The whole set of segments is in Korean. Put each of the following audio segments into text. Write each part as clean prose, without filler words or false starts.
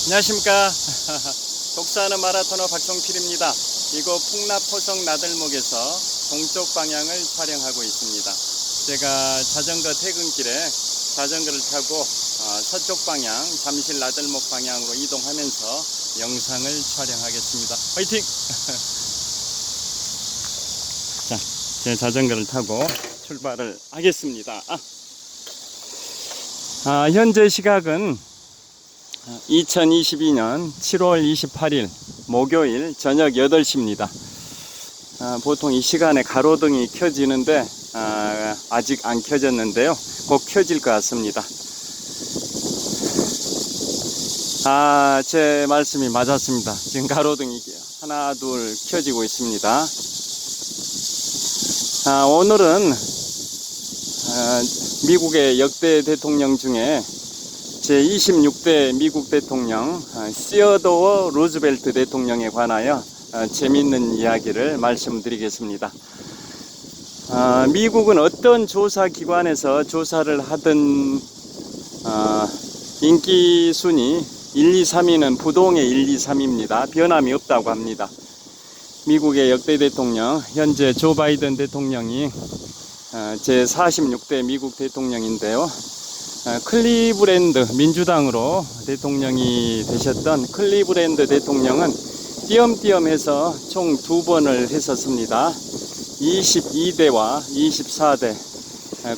안녕하십니까. 독서하는 마라토너 박종필입니다. 이곳 풍납포성 나들목에서 동쪽 방향을 촬영하고 있습니다. 제가 자전거 퇴근길에 자전거를 타고 서쪽 방향 잠실 나들목 방향으로 이동하면서 영상을 촬영하겠습니다. 화이팅! 자, 제 자전거를 타고 출발을 하겠습니다. 현재 시각은 2022년 7월 28일 목요일 저녁 8시입니다. 보통 이 시간에 가로등이 켜지는데 아직 안 켜졌는데요. 곧 켜질 것 같습니다. 제 말씀이 맞았습니다. 지금 가로등이 하나 둘 켜지고 있습니다. 오늘은 미국의 역대 대통령 중에 제26대 미국 대통령 시어도어 루즈벨트 대통령에 관하여 재미있는 이야기를 말씀드리겠습니다. 미국은 어떤 조사기관에서 조사를 하든 인기 순위 1, 2, 3위는 부동의 1, 2, 3위입니다. 변함이 없다고 합니다. 미국의 역대 대통령 현재 조 바이든 대통령이 제46대 미국 대통령인데요. 클리브랜드 민주당으로 대통령이 되셨던 클리브랜드 대통령은 띄엄띄엄해서 총 2번을 했었습니다. 22대와 24대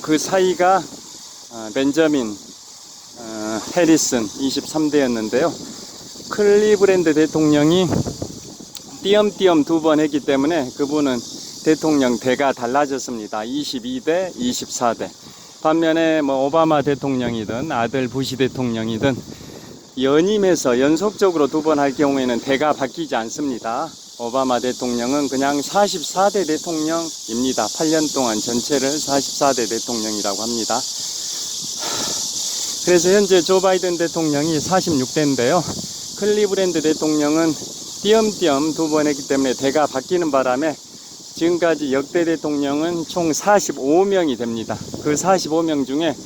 그 사이가 벤저민 해리슨 23대였는데요. 클리브랜드 대통령이 띄엄띄엄 2번 했기 때문에 그분은 대통령 대가 달라졌습니다. 22대, 24대. 반면에 오바마 대통령이든 아들 부시 대통령이든 연임해서 연속적으로 2번 할 경우에는 대가 바뀌지 않습니다. 오바마 대통령은 그냥 44대 대통령입니다. 8년 동안 전체를 44대 대통령이라고 합니다. 그래서 현재 조 바이든 대통령이 46대인데요. 클리브랜드 대통령은 띄엄띄엄 2번 했기 때문에 대가 바뀌는 바람에 지금까지 역대 대통령은 총 45명이 됩니다. 그 45명 중에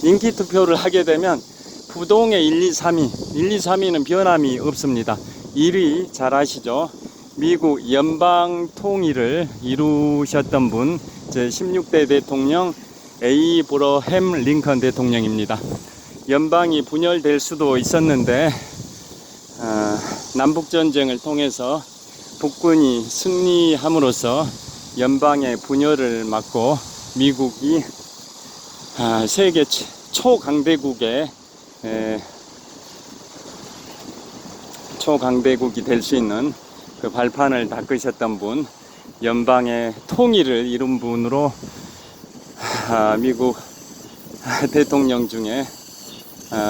인기 투표를 하게 되면 부동의 1, 2, 3위 1, 2, 3위는 변함이 없습니다. 1위 잘 아시죠? 미국 연방 통일을 이루셨던 분 제16대 대통령 에이브러햄 링컨 대통령입니다. 연방이 분열될 수도 있었는데 남북전쟁을 통해서 북군이 승리함으로써 연방의 분열을 막고 미국이 세계 초강대국의 초강대국이 될 수 있는 그 발판을 닦으셨던 분, 연방의 통일을 이룬 분으로 미국 대통령 중에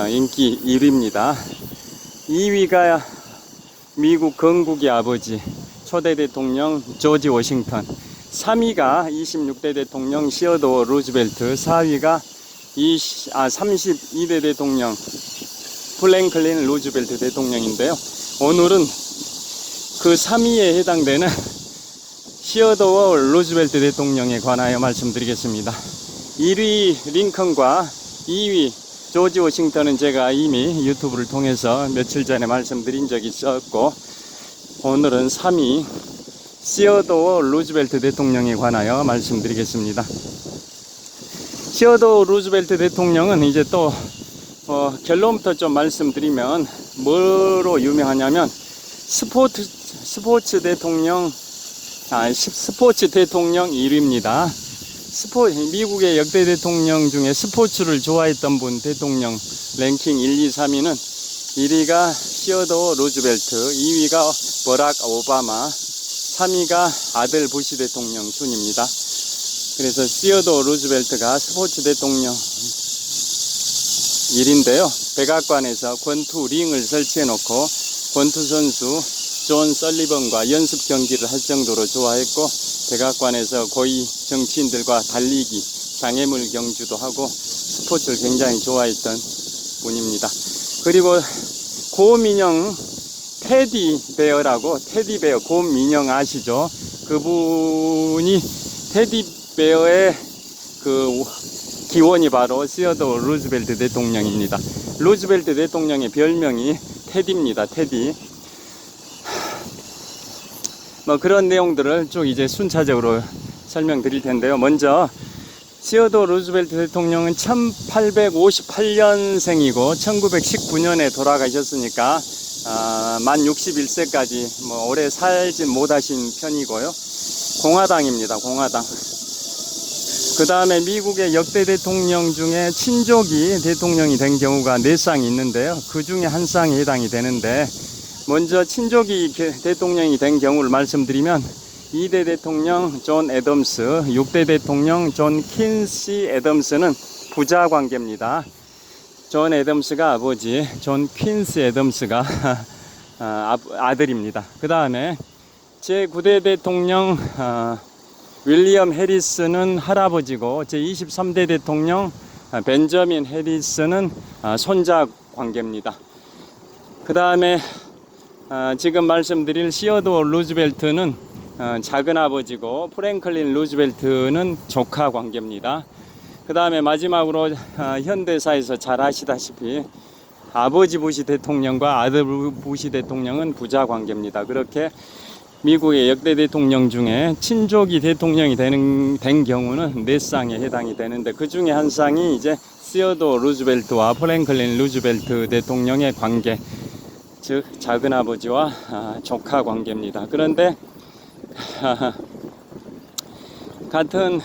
인기 1위입니다. 2위가 미국 건국의 아버지 초대 대통령 조지 워싱턴, 3위가 26대 대통령 시어도어 루즈벨트, 4위가 32대 대통령 프랭클린 루즈벨트 대통령인데요. 오늘은 그 3위에 해당되는 시어도어 루즈벨트 대통령에 관하여 말씀드리겠습니다. 1위 링컨과 2위 조지 워싱턴은 제가 이미 유튜브를 통해서 며칠 전에 말씀드린 적이 있었고, 오늘은 3위 시어도어 루즈벨트 대통령에 관하여 말씀드리겠습니다. 시어도어 루즈벨트 대통령은 이제 또 결론부터 좀 말씀드리면 뭐로 유명하냐면 스포츠 대통령 1위입니다. 미국의 역대 대통령 중에 스포츠를 좋아했던 분 대통령 랭킹 1, 2, 3위는 1위가 시어도어 루즈벨트, 2위가 버락 오바마, 3위가 아들 부시 대통령 순입니다. 그래서 시어도어 루즈벨트가 스포츠 대통령 1인데요. 백악관에서 권투 링을 설치해 놓고 권투 선수 존 설리번과 연습 경기를 할 정도로 좋아했고, 백악관에서 고위 정치인들과 달리기, 장애물 경주도 하고 스포츠를 굉장히 좋아했던 분입니다. 그리고 고민형 테디베어라고, 테디베어 고민형 아시죠? 그분이 테디베어의 그 기원이 바로 시어도 루즈벨트 대통령입니다. 루즈벨트 대통령의 별명이 테디입니다. 테디. 뭐 그런 내용들을 쭉 이제 순차적으로 설명드릴 텐데요. 먼저 시어도 루즈벨트 대통령은 1858년생이고 1919년에 돌아가셨으니까 만 61세까지 뭐 오래 살진 못하신 편이고요. 공화당입니다. 공화당. 그 다음에 미국의 역대 대통령 중에 친족이 대통령이 된 경우가 4쌍이 있는데요. 그 중에 한 쌍이 해당이 되는데, 먼저 친족이 대통령이 된 경우를 말씀드리면 2대 대통령 존 애덤스, 6대 대통령 존 퀸시 애덤스는 부자 관계입니다. 존 애덤스가 아버지, 존 퀸시 애덤스가 아들입니다. 그 다음에 제9대 대통령 윌리엄 해리스는 할아버지고, 제23대 대통령 벤저민 해리스는 손자 관계입니다. 그 다음에 지금 말씀드릴 시어도 루즈벨트는 작은 아버지고, 프랭클린 루즈벨트는 조카 관계입니다. 그 다음에 마지막으로 현대사에서 잘 아시다시피 아버지 부시 대통령과 아들 부시 대통령은 부자 관계입니다. 그렇게 미국의 역대 대통령 중에 친족이 대통령이 된 경우는 4쌍에 해당이 되는데, 그 중에 한 쌍이 이제 시어도 루즈벨트와 프랭클린 루즈벨트 대통령의 관계, 즉 작은 아버지와 조카 관계입니다. 그런데 같은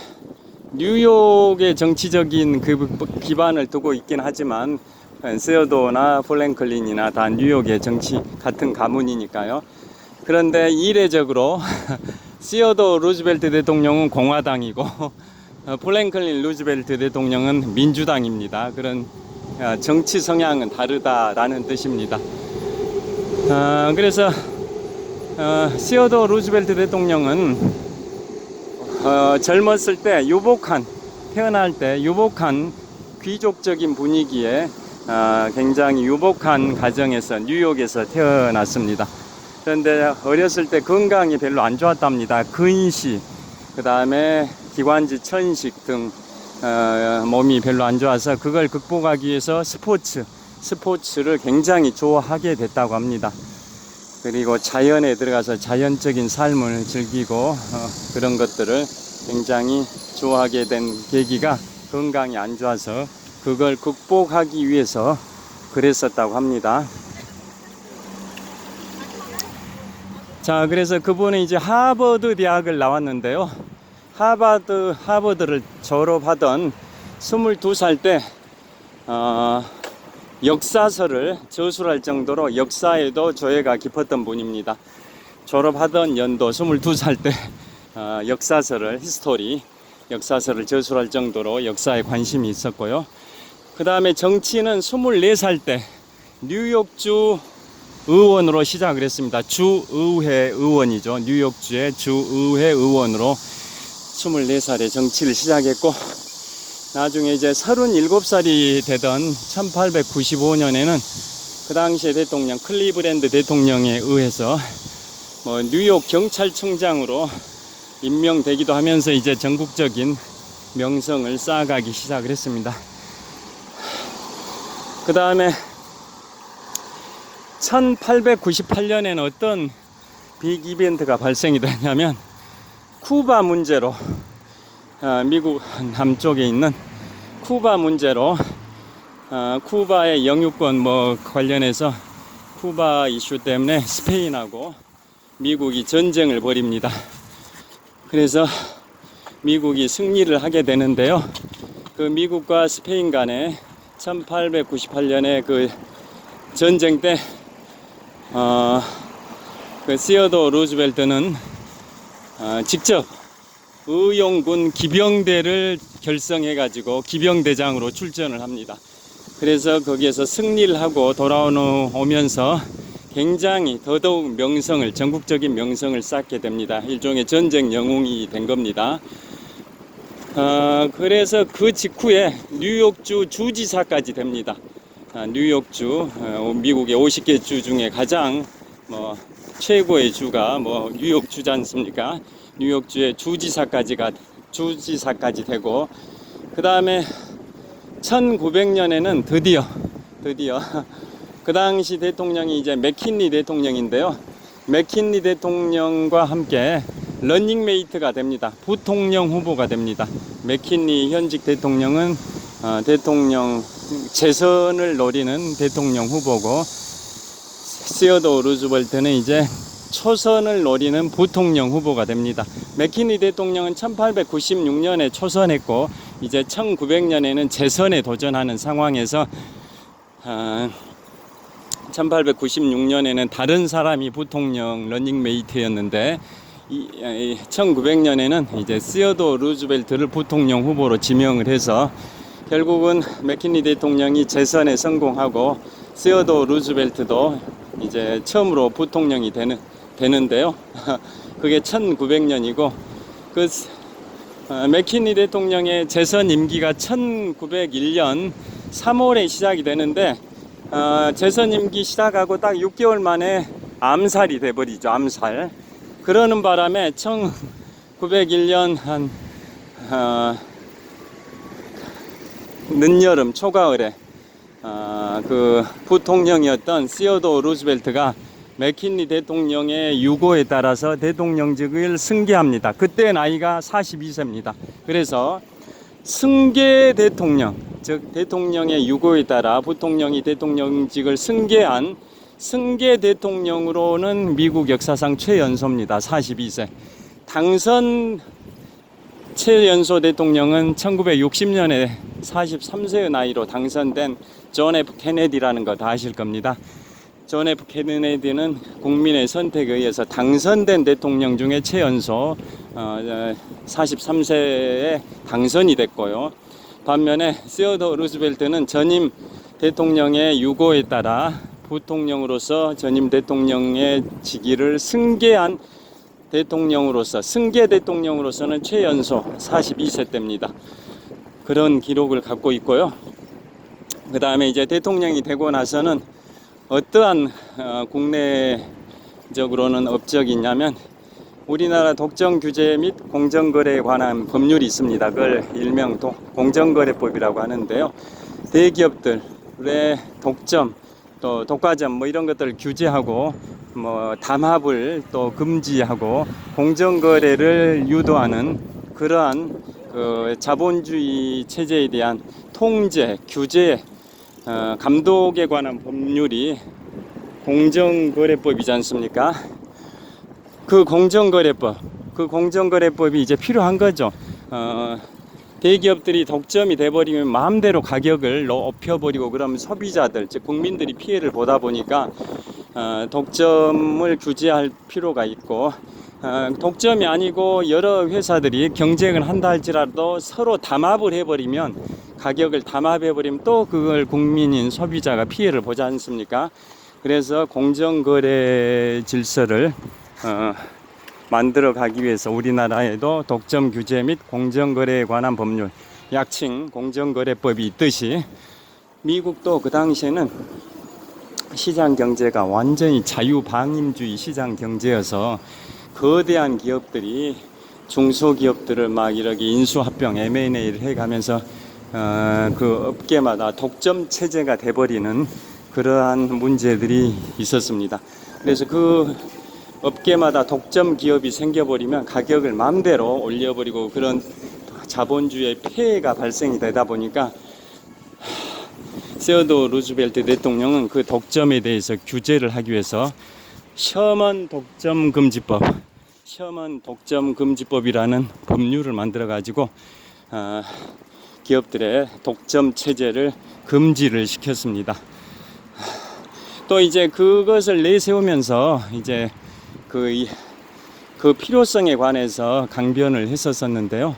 뉴욕의 정치적인 그 기반을 두고 있긴 하지만 시어도나 프랭클린이나 다 뉴욕의 정치 같은 가문이니까요. 그런데 이례적으로 시어도 루즈벨트 대통령은 공화당이고 프랭클린 루즈벨트 대통령은 민주당입니다. 그런 정치 성향은 다르다라는 뜻입니다. 그래서 시어도 루즈벨트 대통령은 젊었을 때 태어날 때 유복한 귀족적인 분위기에 굉장히 유복한 가정에서 뉴욕에서 태어났습니다. 그런데 어렸을 때 건강이 별로 안 좋았답니다. 근시, 그 다음에 기관지 천식 등 몸이 별로 안 좋아서 그걸 극복하기 위해서 스포츠를 굉장히 좋아하게 됐다고 합니다. 그리고 자연에 들어가서 자연적인 삶을 즐기고 그런 것들을 굉장히 좋아하게 된 계기가 건강이 안 좋아서 그걸 극복하기 위해서 그랬었다고 합니다. 자, 그래서 그분은 이제 하버드 대학을 나왔는데요. 하버드를 졸업하던 22살 때 역사서를 저술할 정도로 역사에도 조예가 깊었던 분입니다. 졸업하던 연도 22살 때 역사서를 저술할 정도로 역사에 관심이 있었고요. 그 다음에 정치는 24살 때 뉴욕주 의원으로 시작을 했습니다. 주의회 의원이죠. 뉴욕주의 주의회 의원으로 24살에 정치를 시작했고, 나중에 이제 37살이 되던 1895년에는 그 당시의 대통령 클리브랜드 대통령에 의해서 뉴욕 경찰청장으로 임명되기도 하면서 이제 전국적인 명성을 쌓아가기 시작을 했습니다. 그 다음에 1898년에는 어떤 빅 이벤트가 발생이 되냐면, 쿠바 문제로 미국 남쪽에 있는 쿠바 문제로 쿠바의 영유권 관련해서 쿠바 이슈 때문에 스페인하고 미국이 전쟁을 벌입니다. 그래서 미국이 승리를 하게 되는데요. 그 미국과 스페인 간에 1898년에 그 전쟁 때 그 시어도 루즈벨트는 직접 의용군 기병대를 결성해 가지고 기병대장으로 출전을 합니다. 그래서 거기에서 승리를 하고 돌아오면서 굉장히 더더욱 전국적인 명성을 쌓게 됩니다. 일종의 전쟁 영웅이 된 겁니다. 그래서 그 직후에 뉴욕주 주지사까지 됩니다. 뉴욕주, 미국의 50개 주 중에 가장 최고의 주가 뉴욕주지 않습니까? 뉴욕주의 주지사까지 되고, 그 다음에 1900년에는 드디어 그 당시 대통령이 이제 맥킨리 대통령인데요. 맥킨리 대통령과 함께 런닝메이트가 됩니다. 부통령 후보가 됩니다. 맥킨리 현직 대통령은 대통령 재선을 노리는 대통령 후보고, 시어도어 루즈벨트는 이제 초선을 노리는 부통령 후보가 됩니다. 맥킨리 대통령은 1896년에 초선했고 이제 1900년에는 재선에 도전하는 상황에서 1896년에는 다른 사람이 부통령 러닝메이트였는데 1900년에는 이제 시어도어 루즈벨트를 부통령 후보로 지명을 해서 결국은 맥킨리 대통령이 재선에 성공하고 시어도어 루즈벨트도 이제 처음으로 부통령이 되는데요. 그게 1900년이고 그 맥킨리 대통령의 재선 임기가 1901년 3월에 시작이 되는데 재선 임기 시작하고 딱 6개월 만에 암살이 돼버리죠. 암살. 그러는 바람에 1901년 한 늦여름 초가을에 그 부통령이었던 시어도어 루즈벨트가 맥킨리 대통령의 유고에 따라서 대통령직을 승계합니다. 그때 나이가 42세입니다. 그래서 승계 대통령, 즉 대통령의 유고에 따라 부통령이 대통령직을 승계한 승계 대통령으로는 미국 역사상 최연소입니다. 42세. 당선 최연소 대통령은 1960년에 43세의 나이로 당선된 존 F 케네디라는 거 다 아실 겁니다. 존 F 케네디는 국민의 선택에 의해서 당선된 대통령 중에 최연소 43세에 당선이 됐고요. 반면에 시어도어 루즈벨트는 전임 대통령의 유고에 따라 부통령으로서 전임 대통령의 직위를 승계한 대통령으로서, 승계 대통령으로서는 최연소 42세 때입니다. 그런 기록을 갖고 있고요. 그 다음에 이제 대통령이 되고 나서는 어떠한 국내적으로는 업적이 있냐면 우리나라 독점 규제 및 공정거래에 관한 법률이 있습니다. 그걸 일명 공정거래법이라고 하는데요. 대기업들의 독점, 또 독과점 뭐 이런 것들을 규제하고 뭐 담합을 또 금지하고 공정거래를 유도하는 그러한 그 자본주의 체제에 대한 통제, 규제, 감독에 관한 법률이 공정거래법이지 않습니까? 그 공정거래법이 이제 필요한 거죠. 대기업들이 독점이 돼버리면 마음대로 가격을 높여버리고 그러면 소비자들, 즉 국민들이 피해를 보다 보니까 독점을 규제할 필요가 있고, 독점이 아니고 여러 회사들이 경쟁을 한다 할지라도 서로 담합을 해버리면, 가격을 담합해버리면 또 그걸 국민인 소비자가 피해를 보지 않습니까? 그래서 공정거래 질서를 만들어 가기 위해서 우리나라에도 독점 규제 및 공정거래에 관한 법률, 약칭 공정거래법이 있듯이 미국도 그 당시에는 시장 경제가 완전히 자유방임주의 시장 경제여서 거대한 기업들이 중소기업들을 막 이렇게 인수합병 M&A를 해가면서 그 업계마다 독점 체제가 돼버리는 그러한 문제들이 있었습니다. 그래서 그 업계마다 독점 기업이 생겨버리면 가격을 마음대로 올려버리고 그런 자본주의의 폐해가 발생이 되다 보니까 시어도어 루즈벨트 대통령은 그 독점에 대해서 규제를 하기 위해서 셔먼 독점금지법이라는 법률을 만들어 가지고 기업들의 독점 체제를 금지를 시켰습니다. 또 이제 그것을 내세우면서 이제 그 필요성에 관해서 강변을 했었는데요.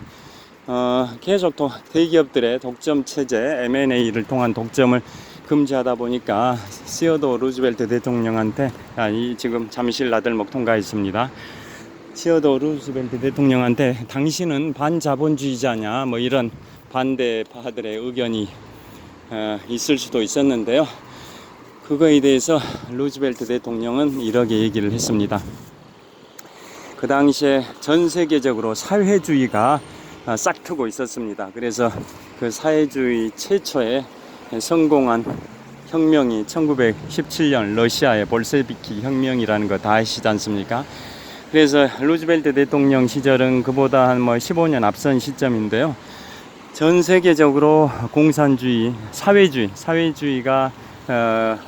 계속 대기업들의 독점 체제, M&A를 통한 독점을 금지하다 보니까 시어도어 루즈벨트 대통령한테 지금 잠실 나들목 통과했습니다. 시어도어 루즈벨트 대통령한테 당신은 반자본주의자냐 뭐 이런 반대파들의 의견이 있을 수도 있었는데요. 그거에 대해서 루즈벨트 대통령은 이렇게 얘기를 했습니다. 그 당시에 전 세계적으로 사회주의가 싹트고 있었습니다. 그래서 그 사회주의 최초의 성공한 혁명이 1917년 러시아의 볼셰비키 혁명이라는 거 다 아시지 않습니까? 그래서 루즈벨트 대통령 시절은 그보다 한 15년 앞선 시점인데요. 전 세계적으로 공산주의, 사회주의가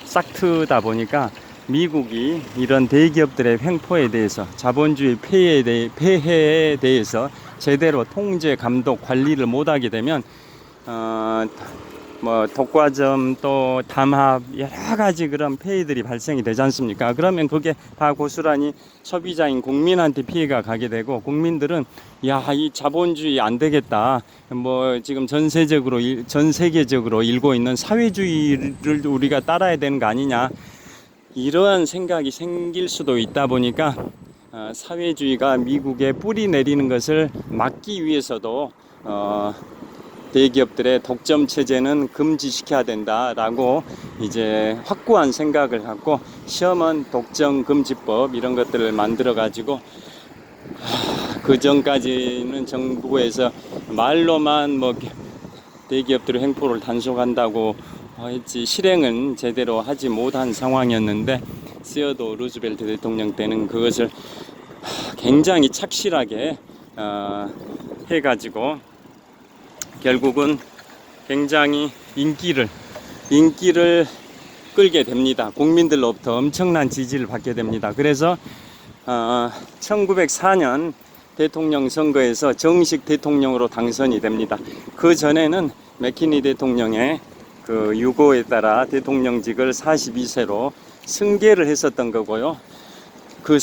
싹트다 보니까 미국이 이런 대기업들의 횡포에 대해서, 자본주의 폐해에 대해서 제대로 통제, 감독, 관리를 못하게 되면 독과점 또 담합 여러 가지 그런 폐해들이 발생이 되지 않습니까? 그러면 그게 다 고스란히 소비자인 국민한테 피해가 가게 되고, 국민들은 이 자본주의 안 되겠다. 지금 전 세계적으로 일고 있는 사회주의를 우리가 따라야 되는 거 아니냐. 이러한 생각이 생길 수도 있다 보니까 사회주의가 미국에 뿌리 내리는 것을 막기 위해서도 대기업들의 독점 체제는 금지시켜야 된다라고 이제 확고한 생각을 갖고 시험은 독점 금지법 이런 것들을 만들어 가지고 그 전까지는 정부에서 말로만 대기업들의 횡포를 단속한다고 했지 실행은 제대로 하지 못한 상황이었는데, 시어도 루즈벨트 대통령 때는 그것을 굉장히 착실하게 해가지고 결국은 굉장히 인기를 끌게 됩니다. 국민들로부터 엄청난 지지를 받게 됩니다. 그래서 1904년 대통령 선거에서 정식 대통령으로 당선이 됩니다. 그 전에는 맥키니 대통령의 그 유고에 따라 대통령직을 42세로 승계를 했었던 거고요. 그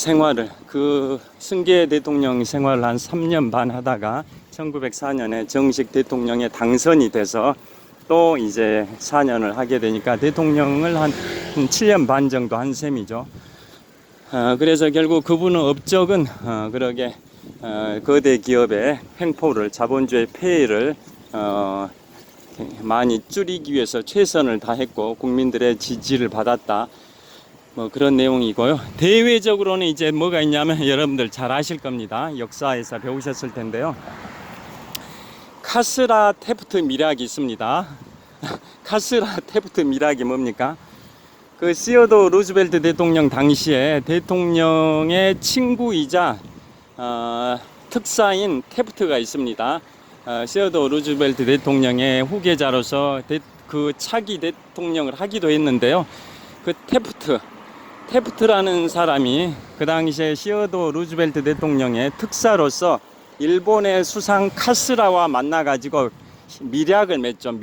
승계 대통령 생활을 한 3년 반 하다가 1904년에 정식 대통령에 당선이 돼서 또 이제 4년을 하게 되니까 대통령을 한 7년 반 정도 한 셈이죠. 그래서 결국 그분은 업적은 그러게 거대 기업의 횡포를, 자본주의 폐해를 많이 줄이기 위해서 최선을 다했고 국민들의 지지를 받았다. 그런 내용이고요. 대외적으로는 이제 뭐가 있냐면 여러분들 잘 아실 겁니다. 역사에서 배우셨을 텐데요. 카스라 테프트 밀약이 있습니다. 카스라 테프트 밀약이 뭡니까? 그 시어도 루즈벨트 대통령 당시에 대통령의 친구이자 특사인 테프트가 있습니다. 시어도 루즈벨트 대통령의 후계자로서 그 차기 대통령을 하기도 했는데요. 그 테프트라는 사람이 그 당시에 시어도 루즈벨트 대통령의 특사로서 일본의 수상 카스라와 만나가지고 밀약을 맺죠.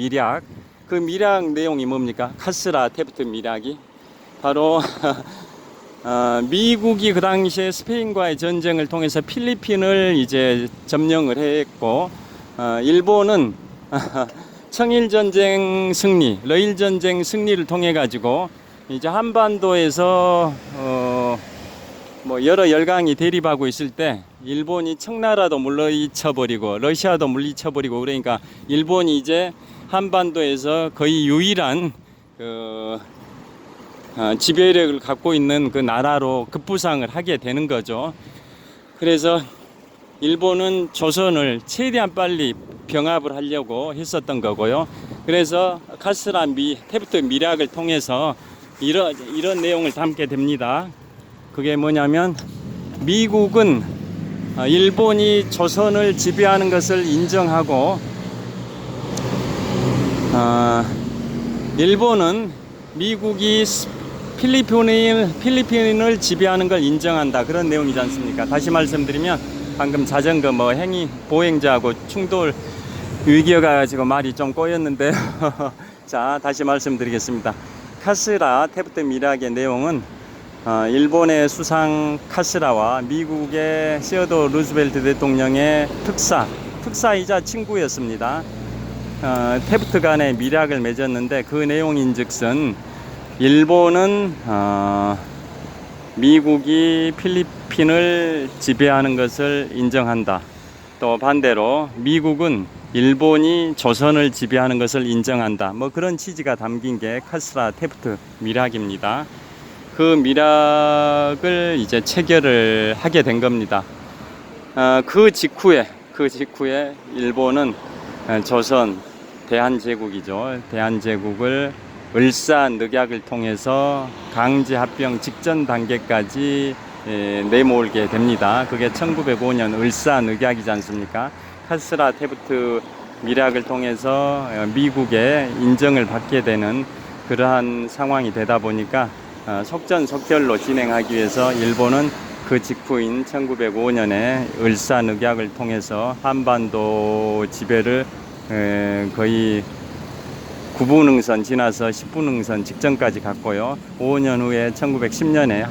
그 밀약 내용이 뭡니까? 카스라 테프트 밀약이 바로 미국이 그 당시에 스페인과의 전쟁을 통해서 필리핀을 이제 점령을 했고, 일본은 청일전쟁 승리, 러일전쟁 승리를 통해 가지고 이제 한반도에서 여러 열강이 대립하고 있을 때 일본이 청나라도 물리쳐버리고 러시아도 물리쳐버리고, 그러니까 일본이 이제 한반도에서 거의 유일한 지배력을 갖고 있는 그 나라로 급부상을 하게 되는 거죠. 그래서 일본은 조선을 최대한 빨리 병합을 하려고 했었던 거고요. 그래서 카스라 테프트 밀약을 통해서 이런 내용을 담게 됩니다. 그게 뭐냐면, 미국은 일본이 조선을 지배하는 것을 인정하고, 일본은 미국이 필리핀을 지배하는 걸 인정한다. 그런 내용이지 않습니까? 다시 말씀드리면 방금 자전거 보행자하고 충돌 위기가 가지고 말이 좀 꼬였는데요. 자, 다시 말씀드리겠습니다. 카스라 테프트 밀약의 내용은 일본의 수상 카스라와 미국의 시어도 루즈벨트 대통령의 특사이자 친구였습니다. 테프트 간의 밀약을 맺었는데, 그 내용인즉슨 일본은 미국이 필리핀을 지배하는 것을 인정한다. 또 반대로 미국은 일본이 조선을 지배하는 것을 인정한다. 그런 취지가 담긴 게 카스라 테프트 밀약입니다. 그 밀약을 이제 체결을 하게 된 겁니다. 그 그 직후에 일본은 조선 대한제국이죠. 대한제국을 을사늑약을 통해서 강제 합병 직전 단계까지 내몰게 됩니다. 그게 1905년 을사늑약이지 않습니까? 카스라 테프트 밀약을 통해서 미국의 인정을 받게 되는 그러한 상황이 되다 보니까 속전속결로 진행하기 위해서 일본은 그 직후인 1905년에 을사늑약을 통해서 한반도 지배를 거의 9분 응선 지나서 10분 응선 직전까지 갔고요. 5년 후에 1910년에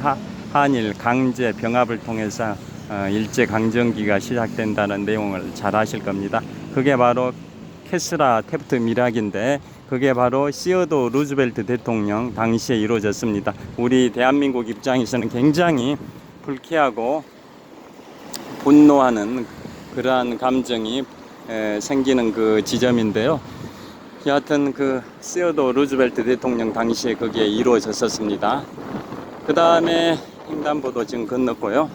한일 강제 병합을 통해서 일제 강점기가 시작된다는 내용을 잘 아실 겁니다. 그게 바로 캐스라 테프트 밀약인데 그게 바로 시어도 루즈벨트 대통령 당시에 이루어졌습니다. 우리 대한민국 입장에서는 굉장히 불쾌하고 분노하는 그러한 감정이 생기는 그 지점인데요. 여하튼 그 시어도 루즈벨트 대통령 당시에 그게 이루어졌었습니다. 그 다음에 횡단보도 지금 건넜고요.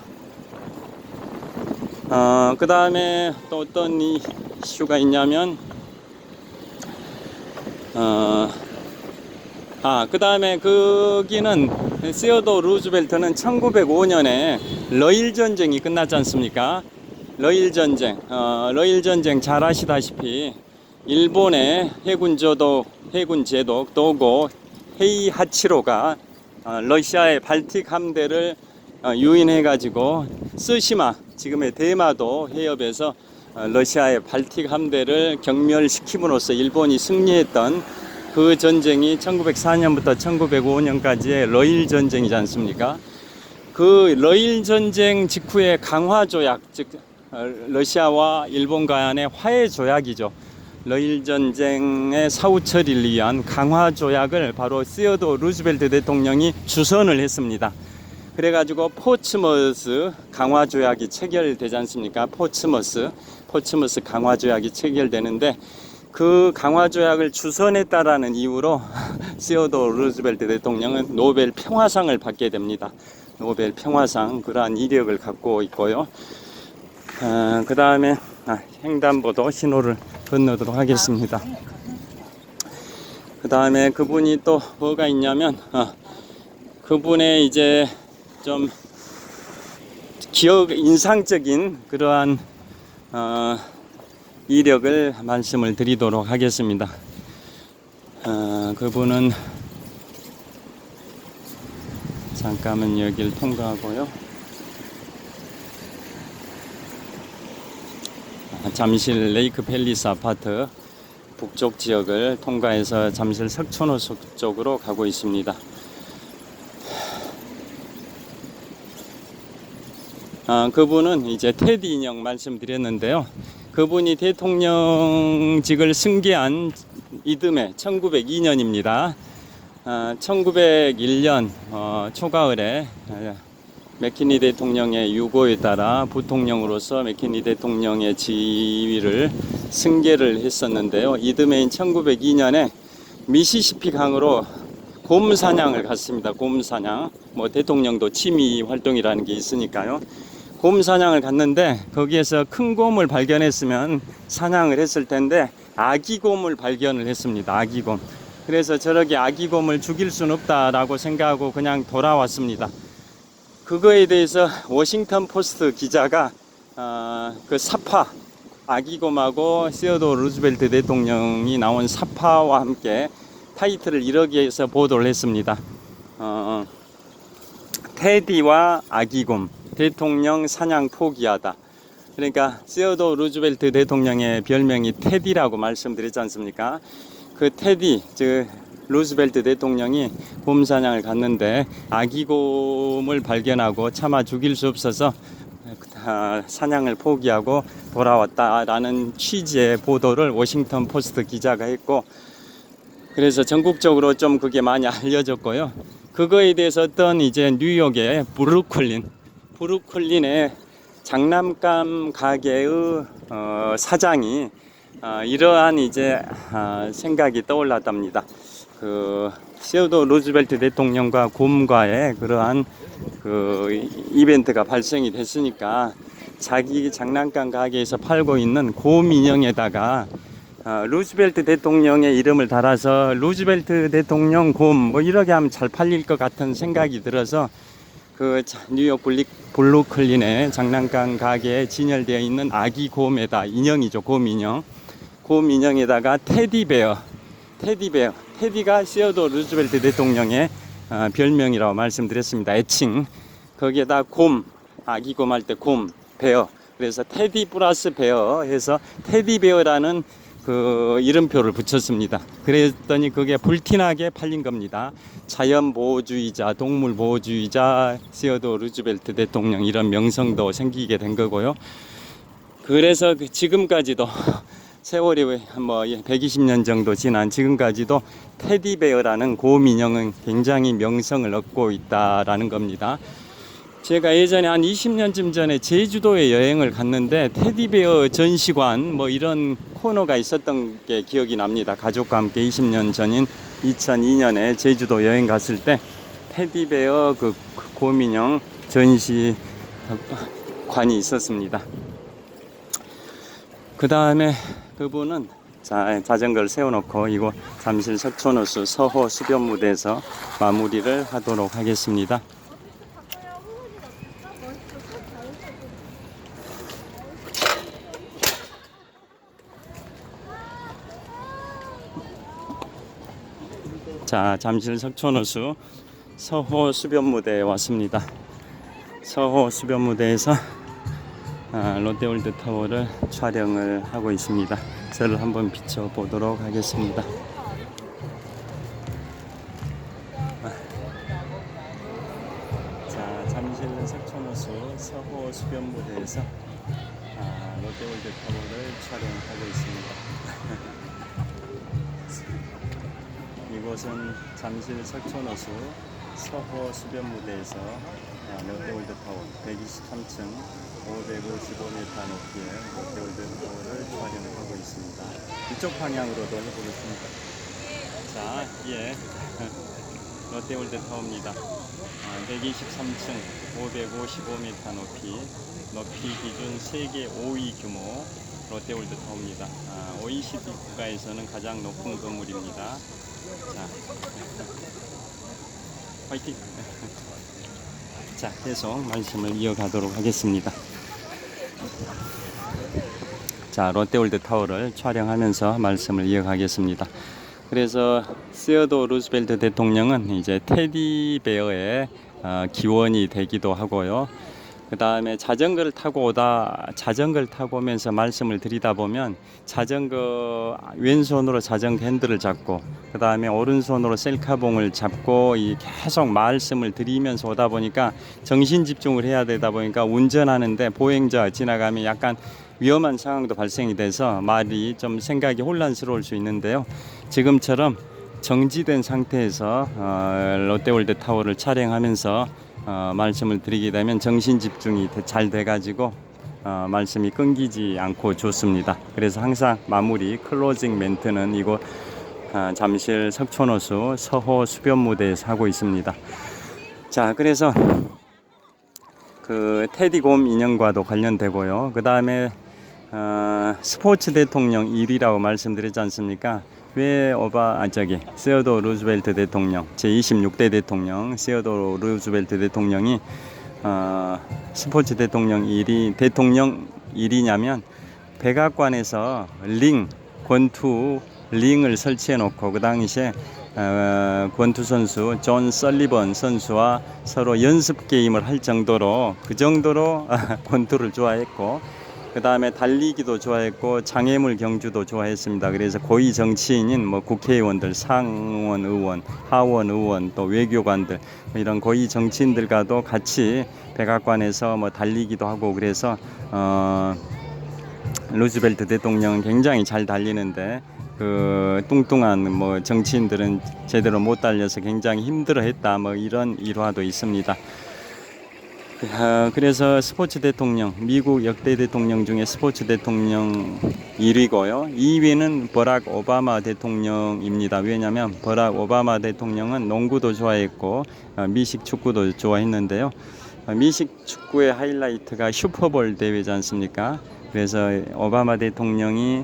그 다음에 또 어떤 이슈가 있냐면 그 다음에 거기는 시어도 루즈벨트는 1905년에 러일 전쟁이 끝났지 않습니까? 러일 전쟁 잘 아시다시피 일본의 해군 제독 도고 헤이하치로가 러시아의 발틱 함대를 유인해 가지고 쓰시마 지금의 대마도 해협에서 러시아의 발틱 함대를 경멸시킴으로써 일본이 승리했던 그 전쟁이 1904년부터 1905년까지의 러일 전쟁이지 않습니까? 그 러일 전쟁 직후에 강화 조약, 즉 러시아와 일본 간의 화해 조약이죠. 러일 전쟁의 사후 처리를 위한 강화 조약을 바로 시어도 루즈벨트 대통령이 주선을 했습니다. 그래가지고 포츠머스 강화 조약이 체결되지 않습니까? 포츠머스 강화 조약이 체결되는데 그 강화 조약을 주선했다라는 이유로 시어도 루즈벨트 대통령은 노벨 평화상을 받게 됩니다. 노벨 평화상 그러한 이력을 갖고 있고요. 그 다음에 횡단보도 신호를 건너도록 하겠습니다. 그 다음에 그분이 또 뭐가 있냐면 그분의 이제 좀 인상적인 그러한 이력을 말씀을 드리도록 하겠습니다. 그분은 잠깐만 여기를 통과하고요. 잠실 레이크 팰리스 아파트 북쪽 지역을 통과해서 잠실 석촌호수 쪽으로 가고 있습니다. 그분은 이제 테디 인형 말씀드렸는데요. 그분이 대통령직을 승계한 이듬해 1902년입니다. 1901년 초가을에 맥키니 대통령의 유고에 따라 부통령으로서 맥키니 대통령의 지위를 승계를 했었는데요. 이듬해인 1902년에 미시시피 강으로 곰 사냥을 갔습니다. 곰 사냥. 뭐 대통령도 취미 활동이라는 게 있으니까요. 곰 사냥을 갔는데 거기에서 큰 곰을 발견했으면 사냥을 했을 텐데 아기 곰을 발견을 했습니다. 아기 곰. 그래서 저렇게 아기 곰을 죽일 수는 없다라고 생각하고 그냥 돌아왔습니다. 그거에 대해서 워싱턴 포스트 기자가 그 사파 아기곰하고 시어도 루즈벨트 대통령이 나온 사파와 함께 타이틀을 이렇게 해서 보도를 했습니다. 테디와 아기곰 대통령 사냥 포기하다. 그러니까 시어도 루즈벨트 대통령의 별명이 테디라고 말씀드렸지 않습니까? 그 테디 즉 루즈벨트 대통령이 곰 사냥을 갔는데 아기곰을 발견하고 차마 죽일 수 없어서 사냥을 포기하고 돌아왔다라는 취지의 보도를 워싱턴 포스트 기자가 했고, 그래서 전국적으로 좀 그게 많이 알려졌고요. 그거에 대해서 어떤 이제 뉴욕의 브루클린의 장난감 가게의 사장이 이러한 이제 생각이 떠올랐답니다. 그 시어도 루즈벨트 대통령과 곰과의 그러한 그 이벤트가 발생이 됐으니까 자기 장난감 가게에서 팔고 있는 곰 인형에다가 루즈벨트 대통령의 이름을 달아서 루즈벨트 대통령 곰 뭐 이렇게 하면 잘 팔릴 것 같은 생각이 들어서 그 뉴욕 블루클린의 장난감 가게에 진열되어 있는 아기 곰에다 인형이죠. 곰 인형에다가 테디베어 테디가 시어도 루즈벨트 대통령의 별명이라고 말씀드렸습니다. 애칭. 거기에다 아기 곰 할 때 베어. 그래서 테디 플러스 베어 해서 테디베어라는 그 이름표를 붙였습니다. 그랬더니 그게 불티나게 팔린 겁니다. 자연보호주의자, 동물보호주의자 시어도 루즈벨트 대통령 이런 명성도 생기게 된 거고요. 그래서 지금까지도 세월이 뭐 120년 정도 지난 지금까지도 테디베어라는 곰 인형은 굉장히 명성을 얻고 있다라는 겁니다. 제가 예전에 한 20년쯤 전에 제주도에 여행을 갔는데 테디베어 전시관 뭐 이런 코너가 있었던 게 기억이 납니다. 가족과 함께 20년 전인 2002년에 제주도 여행 갔을 때 테디베어 그 곰인형 전시관이 있었습니다. 그 다음에 그분은 자전거를 세워놓고 이곳 잠실 석촌호수 서호 수변무대에서 마무리를 하도록 하겠습니다. 자, 잠실 석촌호수 서호 수변무대에 왔습니다. 서호 수변무대에서 롯데월드타워를 촬영을 하고 있습니다. 저를 한번 비춰보도록 하겠습니다. 자, 잠실 석촌호수 서호 수변무대에서 롯데월드타워를 촬영하고 있습니다. 이곳은 잠실 석촌호수 서호 수변무대에서 롯데월드타워 123층 555m 높이의 롯데월드타워를 촬영하고 있습니다. 이쪽 방향으로도 해보겠습니다. 자, 롯데월드타워입니다. 123층 555m 높이 기준 세계 5위 규모 롯데월드타워입니다. OECD 국가에서는 가장 높은 건물입니다. 자, 화이팅! 자, 계속 말씀을 이어가도록 하겠습니다. 자, 롯데월드타워를 촬영하면서 말씀을 이어가겠습니다. 그래서 시어도 루즈벨트 대통령은 이제 테디베어의 기원이 되기도 하고요. 그 다음에 자전거를 타고 오면서 말씀을 드리다 보면 자전거 왼손으로 자전거 핸들을 잡고 그 다음에 오른손으로 셀카봉을 잡고 계속 말씀을 드리면서 오다 보니까 정신 집중을 해야 되다 보니까 운전하는데 보행자 지나가면 약간 위험한 상황도 발생이 돼서 말이 좀 생각이 혼란스러울 수 있는데요. 지금처럼 정지된 상태에서 롯데월드타워를 촬영하면서 말씀을 드리게 되면 정신 집중이 잘 돼가지고 말씀이 끊기지 않고 좋습니다. 그래서 항상 마무리 클로징 멘트는 이곳 잠실 석촌호수 서호 수변무대에서 하고 있습니다. 자, 그래서 그 테디곰 인형과도 관련되고요. 그 다음에 스포츠 대통령 1위라고 말씀드렸지 않습니까? 왜 시어도 루즈벨트 대통령 제26대 대통령 시어도 루즈벨트 대통령이 스포츠 대통령 1위냐면 백악관에서 권투 링을 설치해 놓고 그 당시에 권투 선수 존 설리번 선수와 서로 연습 게임을 할 정도로 권투를 좋아했고 그 다음에 달리기도 좋아했고 장애물 경주도 좋아했습니다. 그래서 고위 정치인인 국회의원들, 상원 의원, 하원 의원, 또 외교관들 이런 고위 정치인들과도 같이 백악관에서 달리기도 하고 그래서 루즈벨트 대통령은 굉장히 잘 달리는데 그 뚱뚱한 정치인들은 제대로 못 달려서 굉장히 힘들어했다 이런 일화도 있습니다. 그래서 스포츠 대통령, 미국 역대 대통령 중에 스포츠 대통령 1위고요. 2위는 버락 오바마 대통령입니다. 왜냐하면 버락 오바마 대통령은 농구도 좋아했고 미식 축구도 좋아했는데요. 미식 축구의 하이라이트가 슈퍼볼 대회지 않습니까? 그래서 오바마 대통령이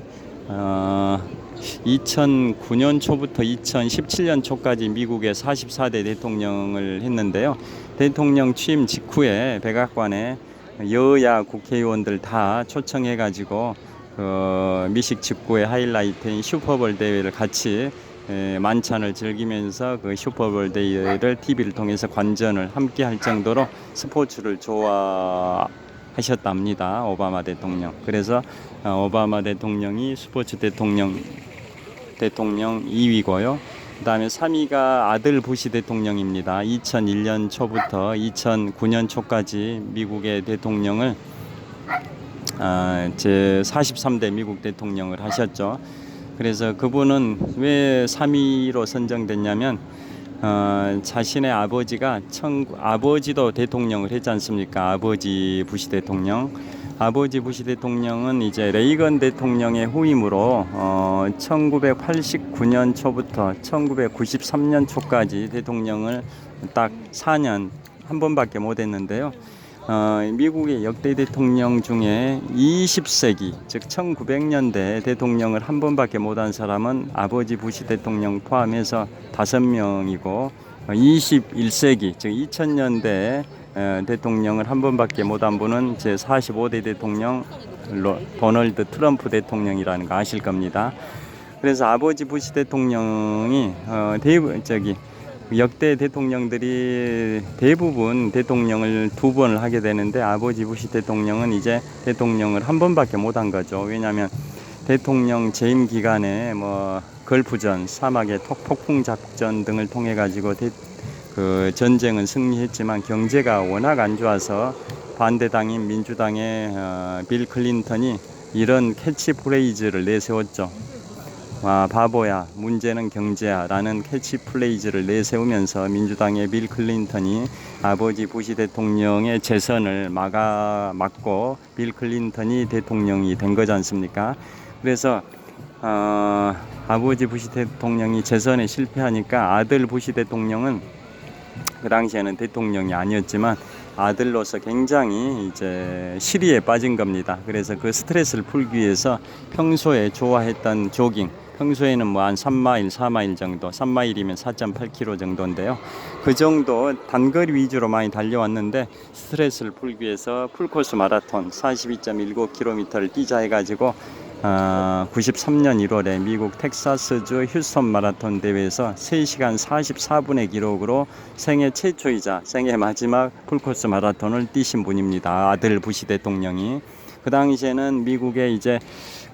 2009년 초부터 2017년 초까지 미국의 44대 대통령을 했는데요. 대통령 취임 직후에 백악관에 여야 국회의원들 다 초청해 가지고 미식 축구의 하이라이트인 슈퍼볼 대회를 같이 만찬을 즐기면서 그 슈퍼볼 대회를 TV를 통해서 관전을 함께 할 정도로 스포츠를 좋아하셨답니다. 오바마 대통령. 그래서 오바마 대통령이 스포츠 대통령 2위고요. 그 다음에 3위가 아들 부시 대통령입니다. 2001년 초부터 2009년 초까지 미국의 대통령을 제 43대 미국 대통령을 하셨죠. 그래서 그분은 왜 3위로 선정됐냐면 자신의 아버지가 아버지도 대통령을 했지 않습니까? 아버지 부시 대통령. 아버지 부시 대통령은 이제 레이건 대통령의 후임으로 1989년 초부터 1993년 초까지 대통령을 딱 4년 한 번밖에 못 했는데요. 미국의 역대 대통령 중에 20세기 즉 1900년대 대통령을 한 번밖에 못한 사람은 아버지 부시 대통령 포함해서 5명이고 21세기 즉 2000년대 대통령을 한 번밖에 못한 분은 제 45대 대통령 도널드 트럼프 대통령이라는 거 아실 겁니다. 그래서 아버지 부시 대통령이 역대 대통령들이 대부분 대통령을 2번을 하게 되는데 아버지 부시 대통령은 이제 대통령을 한 번밖에 못한 거죠. 왜냐하면 대통령 재임 기간에 걸프전, 사막의 폭풍 작전 등을 통해 가지고 그 전쟁은 승리했지만 경제가 워낙 안 좋아서 반대당인 민주당의 빌 클린턴이 이런 캐치프레이즈를 내세웠죠. 바보야, 문제는 경제야 라는 캐치프레이즈를 내세우면서 민주당의 빌 클린턴이 아버지 부시 대통령의 재선을 막고 빌 클린턴이 대통령이 된 거지 않습니까? 그래서 아버지 부시 대통령이 재선에 실패하니까 아들 부시 대통령은 그 당시에는 대통령이 아니었지만 아들로서 굉장히 이제 시리에 빠진 겁니다. 그래서 그 스트레스를 풀기 위해서 평소에 좋아했던 조깅, 평소에는 한 3마일, 4마일 정도, 3마일이면 4.8km 정도인데요. 그 정도 단거리 위주로 많이 달려왔는데 스트레스를 풀기 위해서 풀코스 마라톤 42.19km를 뛰자 해가지고 93년 1월에 미국 텍사스주 휴스턴 마라톤 대회에서 3시간 44분의 기록으로 생애 최초이자 생애 마지막 풀코스 마라톤을 뛰신 분입니다. 아들 부시 대통령이. 그 당시에는 미국의 이제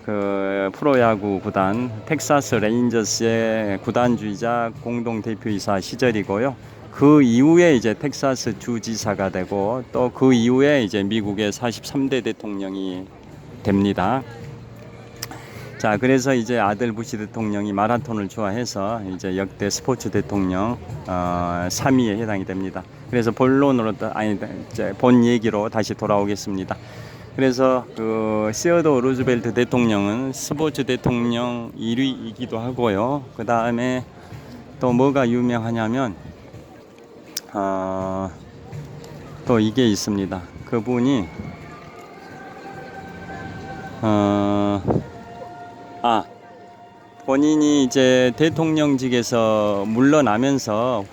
그 프로야구 구단 텍사스 레인저스의 구단주이자 공동 대표이사 시절이고요. 그 이후에 이제 텍사스 주지사가 되고 또 그 이후에 이제 미국의 43대 대통령이 됩니다. 자, 그래서 이제 아들 부시 대통령이 마라톤을 좋아해서 이제 역대 스포츠 대통령 3위에 해당이 됩니다. 그래서 본 얘기로 다시 돌아오겠습니다. 그래서 그 시어도 루즈벨트 대통령은 스포츠 대통령 1위이기도 하고요. 그 다음에 또 뭐가 유명하냐면 또 이게 있습니다. 그분이 본인이 이제 대통령직에서 물러나면서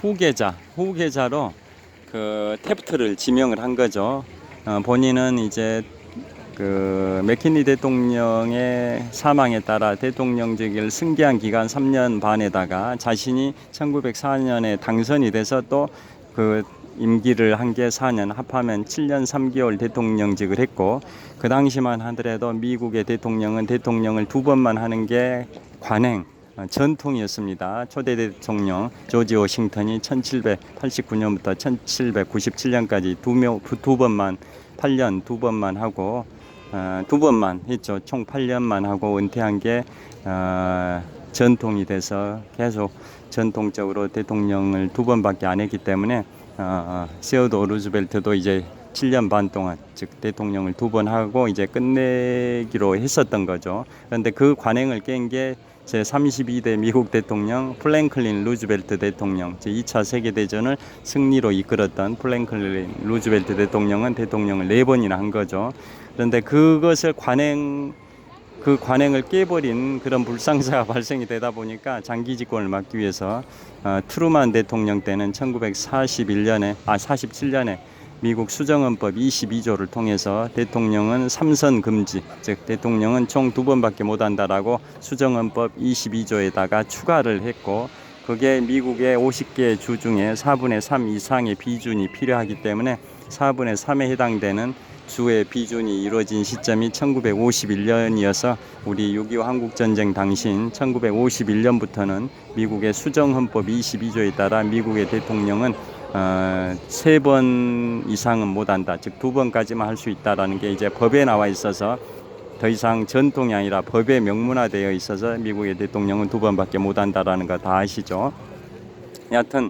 후계자로 그 태프트를 지명을 한 거죠. 본인은 이제 그 맥킨리 대통령의 사망에 따라 대통령직을 승계한 기간 3년 반에다가 자신이 1904년에 당선이 돼서 또 그 임기를 한 게 4년 합하면 7년 3개월 대통령직을 했고 그 당시만 하더라도 미국의 대통령은 대통령을 2번만 하는 게 관행 전통이었습니다. 초대 대통령 조지 워싱턴이 1789년부터 1797년까지 8년 2번만 하고 2번만 했죠. 총 8년만 하고 은퇴한 게 전통이 돼서 계속 전통적으로 대통령을 2번밖에 안 했기 때문에 시어도 루즈벨트도 이제 7년 반 동안 즉 대통령을 2번 하고 이제 끝내기로 했었던 거죠. 그런데 그 관행을 깬 게 제32대 미국 대통령 플랭클린 루즈벨트 대통령, 제2차 세계대전을 승리로 이끌었던 플랭클린 루즈벨트 대통령은 대통령을 4번이나 한 거죠. 그런데 그것을 그 관행을 깨버린 그런 불상사가 발생이 되다 보니까 장기 집권을 막기 위해서 트루만 대통령 때는 47년에 미국 수정헌법 22조를 통해서 대통령은 3선 금지, 즉 대통령은 총 2번밖에 못한다라고 수정헌법 22조에다가 추가를 했고, 그게 미국의 50개 주 중에 4분의 3 이상의 비준이 필요하기 때문에 4분의 3에 해당되는 주의 비준이 이루어진 시점이 1951년이어서 우리 6.25 한국전쟁 당시인 1951년부터는 미국의 수정헌법 22조에 따라 미국의 대통령은 3번 이상은 못한다, 즉 2번까지만 할 수 있다라는 게 이제 법에 나와 있어서 더 이상 전통이 아니라 법에 명문화되어 있어서 미국의 대통령은 2번밖에 못한다라는 거 다 아시죠? 여하튼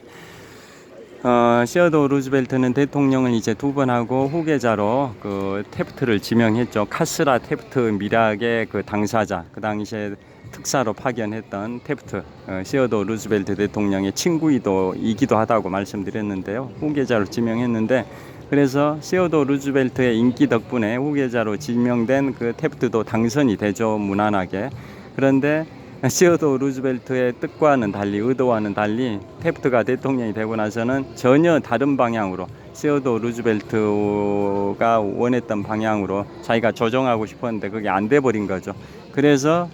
시어도 루즈벨트는 대통령을 이제 2번 하고 후계자로 그 태프트를 지명했죠. 카스라 태프트 미락의 그 당사자, 그 당시에 특사로 파견했던 태프트, 시어도 루즈벨트 대통령의 친구이기도 하다고 말씀드렸는데요. 후계자로 지명했는데, 그래서 시어도 루즈벨트의 인기 덕분에 후계자로 지명된 그 태프트도 당선이 되죠, 무난하게. 그런데 시어도 루즈벨트의 뜻과는 달리, 의도와는 달리 태프트가 대통령이 되고 나서는 전혀 다른 방향으로, 시어도 루즈벨트가 원했던 방향으로 자기가 조정하고 싶었는데 그게 안 돼 버린 거죠. 그래서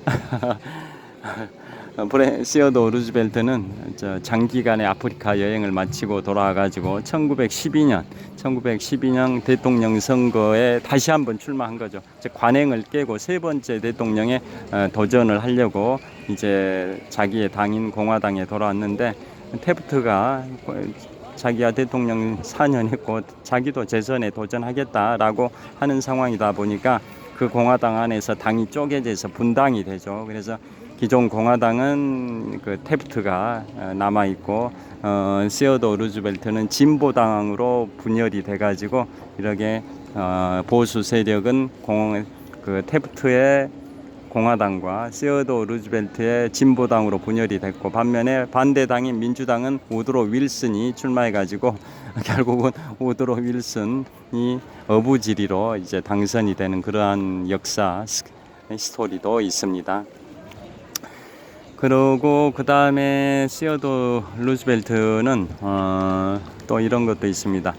시어도 루즈벨트는 장기간의 아프리카 여행을 마치고 돌아와가지고 1912년 대통령 선거에 다시 한번 출마한 거죠. 즉 관행을 깨고 3번째 대통령에 도전을 하려고 이제 자기의 당인 공화당에 돌아왔는데, 태프트가 자기가 대통령 4년 했고 자기도 재선에 도전하겠다라고 하는 상황이다 보니까 그 공화당 안에서 당이 쪼개져서 분당이 되죠. 그래서 기존 공화당은 그 태프트가 남아 있고 시어도 루즈벨트는 진보당으로 분열이 돼가지고 이렇게 보수 세력은 그 태프트의 공화당과 시어도 루즈벨트의 진보당으로 분열이 됐고, 반면에 반대당인 민주당은 우드로 윌슨이 출마해가지고 결국은 우드로 윌슨이 어부지리로 이제 당선이 되는 그러한 역사 스토리도 있습니다. 그리고 그 다음에 시어도 루즈벨트는 또 이런 것도 있습니다.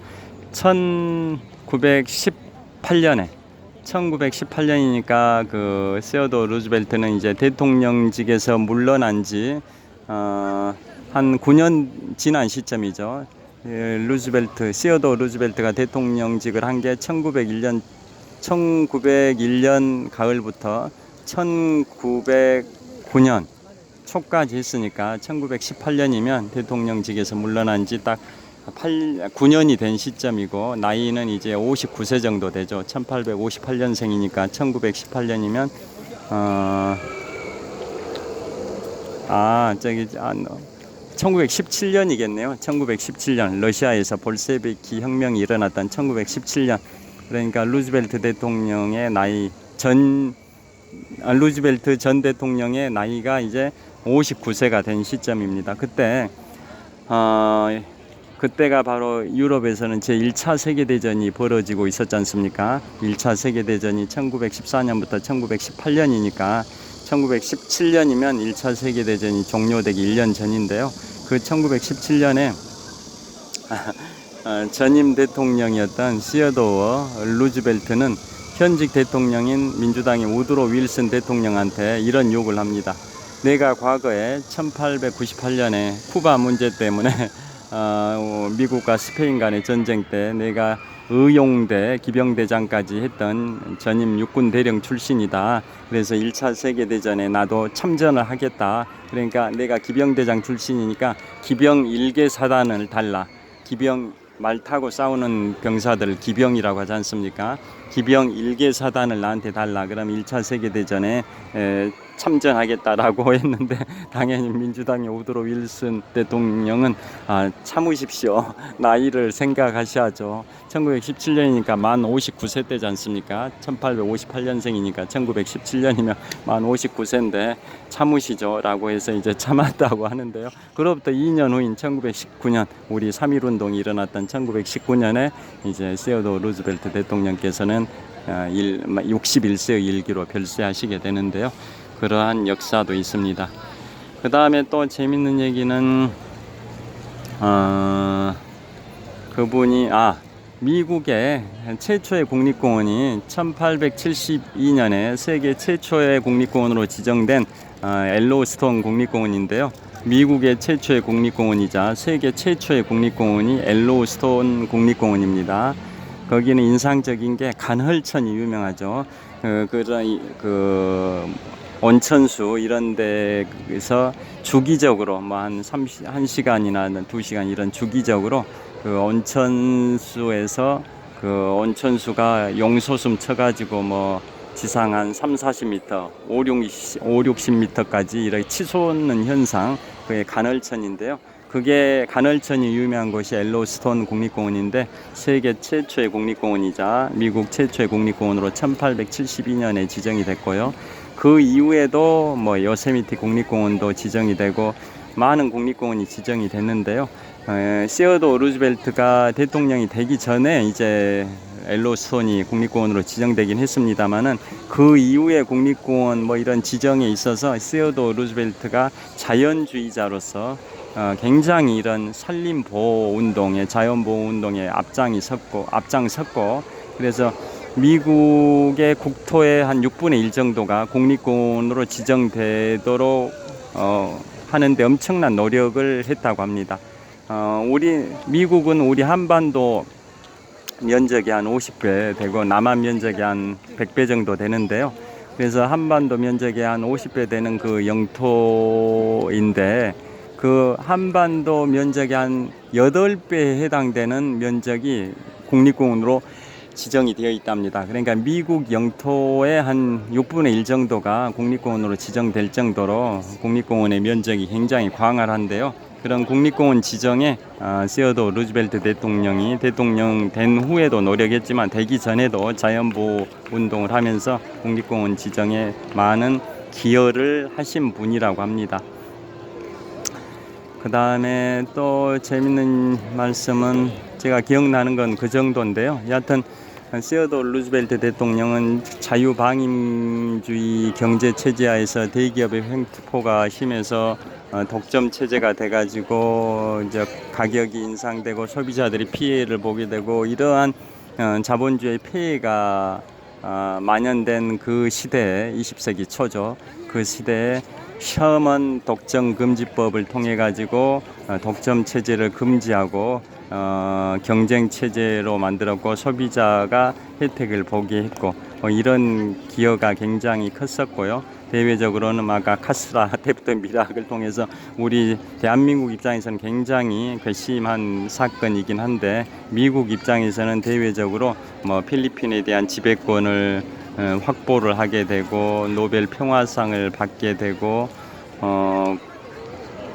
1918년이니까 그 시어도 루즈벨트는 이제 대통령직에서 물러난 지 한 9년 지난 시점이죠. 시어도 루즈벨트가 대통령직을 한 게 1901년 가을부터 1909년 초까지 했으니까 1918년이면 대통령직에서 물러난 지 딱 9년이 된 시점이고, 나이는 이제 59세 정도 되죠. 1858년생이니까 1918년이면 1917년이겠네요. 1917년 러시아에서 볼셰비키 혁명이 일어났던 1917년. 그러니까 루즈벨트 대통령의 나이 루즈벨트 전 대통령의 나이가 이제 59세가 된 시점입니다. 그때가 바로 유럽에서는 제1차 세계대전이 벌어지고 있었지 않습니까? 1차 세계대전이 1914년부터 1918년이니까 1917년이면 1차 세계대전이 종료되기 1년 전인데요. 그 1917년에 전임 대통령이었던 시어도 루즈벨트는 현직 대통령인 민주당의 우드로 윌슨 대통령한테 이런 욕을 합니다. 내가 과거에 1898년에 쿠바 문제 때문에 미국과 스페인 간의 전쟁 때 내가 의용대 기병대장까지 했던 전임 육군 대령 출신이다. 그래서 1차 세계대전에 나도 참전을 하겠다. 그러니까 내가 기병대장 출신이니까 기병 1개 사단을 달라. 말 타고 싸우는 병사들을 기병이라고 하지 않습니까? 기병 1개 사단을 나한테 달라. 그럼 1차 세계대전에 참전하겠다라고 했는데 당연히 민주당의 우드로 윌슨 대통령은 참으십시오. 나이를 생각하셔야죠. 1917년이니까 만 59세 때지 않습니까? 1858년생이니까 1917년이면 만 59세인데 참으시죠 라고 해서 이제 참았다고 하는데요. 그로부터 2년 후인 1919년 우리 3.1운동이 일어났던 1919년에 이제 세오도어 루즈벨트 대통령께서는 61세의 일기로 별세하시게 되는데요. 그러한 역사도 있습니다. 그 다음에 또 재밌는 얘기는 그분이 미국의 최초의 국립공원이 1872년에 세계 최초의 국립공원으로 지정된 엘로스톤 국립공원인데요. 미국의 최초의 국립공원이자 세계 최초의 국립공원이 엘로스톤 국립공원입니다. 거기는 인상적인 게 간헐천이 유명하죠. 온천수 이런 데서 주기적으로 한 1시간이나 2시간 이런 주기적으로 그 온천수에서 그 온천수가 용솟음 쳐가지고 지상 한 30-40m, 50-60m까지 이렇게 치솟는 현상, 그게 간헐천인데요. 그게 간헐천이 유명한 곳이 엘로스톤 국립공원인데 세계 최초의 국립공원이자 미국 최초의 국립공원으로 1872년에 지정이 됐고요. 그 이후에도 요세미티 국립공원도 지정이 되고 많은 국립공원이 지정이 됐는데요. 세오도어 루즈벨트가 대통령이 되기 전에 이제 엘로스톤이 국립공원으로 지정되긴 했습니다만은 그 이후에 국립공원 이런 지정에 있어서 세오도어 루즈벨트가 자연주의자로서 굉장히 이런 산림보호 운동에 자연보호 운동에 앞장섰고 그래서 미국의 국토의 한 6분의 1 정도가 국립공원으로 지정되도록 하는데 엄청난 노력을 했다고 합니다. 미국은 우리 한반도 면적이 한 50배 되고 남한 면적이 한 100배 정도 되는데요. 그래서 한반도 면적이 한 50배 되는 그 영토인데 그 한반도 면적이 한 8배에 해당되는 면적이 국립공원으로 지정이 되어 있답니다. 그러니까 미국 영토의 한 6분의 1 정도가 국립공원으로 지정될 정도로 국립공원의 면적이 굉장히 광활한데요. 그런 국립공원 지정에 세오도어 루즈벨트 대통령이 대통령 된 후에도 노력했지만 되기 전에도 자연보호 운동을 하면서 국립공원 지정에 많은 기여를 하신 분이라고 합니다. 그 다음에 또 재밌는 말씀은 제가 기억나는 건 그 정도인데요. 여하튼 세오도어 루즈벨트 대통령은 자유방임주의 경제체제하에서 대기업의 횡포가 심해서 독점 체제가 돼가지고 이제 가격이 인상되고 소비자들이 피해를 보게 되고 이러한 자본주의 폐해가 만연된 그 시대에 20세기 초죠. 그 시대에 셔먼 독점금지법을 통해 가지고 독점 체제를 금지하고 경쟁 체제로 만들었고 소비자가 혜택을 보게 했고 이런 기여가 굉장히 컸었고요. 대외적으로는 아까 카스라 데프트 미락을 통해서 우리 대한민국 입장에서는 굉장히 괘씸한 사건이긴 한데 미국 입장에서는 대외적으로 필리핀에 대한 지배권을 확보를 하게 되고 노벨 평화상을 받게 되고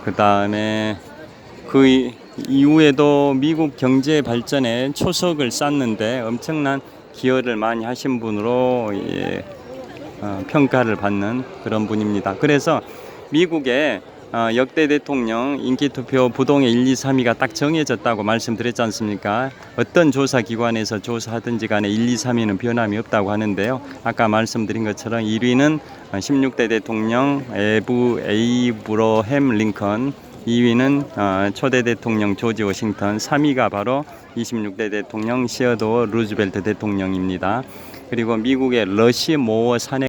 그 다음에 그 이후에도 미국 경제 발전에 초석을 쌓는데 엄청난 기여를 많이 하신 분으로 평가를 받는 그런 분입니다. 그래서 미국의 역대 대통령 인기투표 부동의 1, 2, 3위가 딱 정해졌다고 말씀드렸지 않습니까? 어떤 조사기관에서 조사하든지 간에 1, 2, 3위는 변함이 없다고 하는데요. 아까 말씀드린 것처럼 1위는 16대 대통령 에이브러햄 링컨, 2위는 초대 대통령 조지 워싱턴, 3위가 바로 26대 대통령 세오도어 루즈벨트 대통령입니다. 그리고 미국의 러시 모어 산해